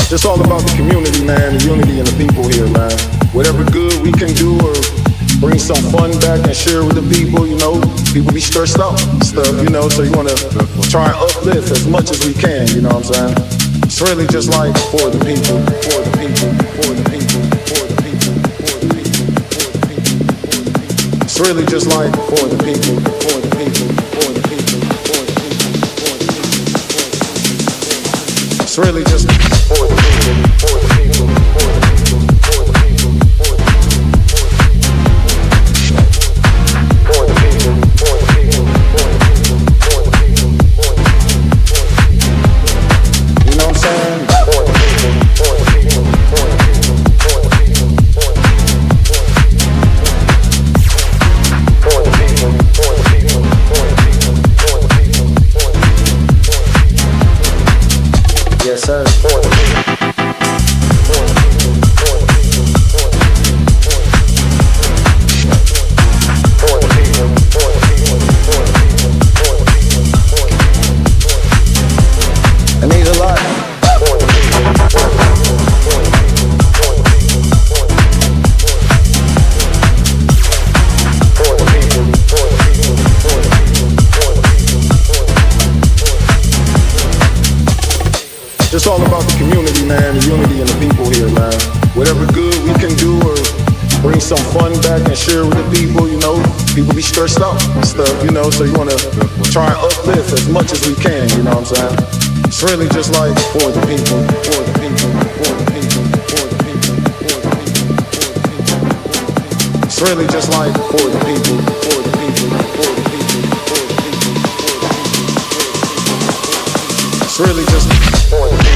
Just all about the community, man, the unity and the people here, man. Whatever good we can do or bring some fun back and share with the people, you know, people be stressed out and stuff, you know, so you want to try and uplift as much as we can, you know what I'm saying? It's really just like for the people, for the people, for the people, for the people, for the people, for the people, for the people. It's really just like for the people, for the people, for the people, for the people, for the people. It's really just for the people, for the people, for the people, for the people, for the people, for the people, for the people, for the people, for the people, for the people. You know what I'm saying? For the people, for the people, for the people, for the people, for the people, for the people, for the people, for the people, for the people, for the people. Yes, sir. For the people. For the people, for the people, for the people, for the people, for the people, for the people, for the people, for the people. It means a lot. For the people, for the people, for the people, for the people, for the people. For the people, for the people, for the people, for the people, for the people. Just all about the community, man, the unity and the people here, man. Whatever good we can do or bring some fun back and share with the people, you know, people be stressed out and stuff, you know, so you want to try and uplift as much as we can, you know what I'm saying? It's really just like for the people, for the people, for the people, for the people, for the people, for the people. It's really just like for the people, for the people, for the people, for the people, for the people. It's really just for the people.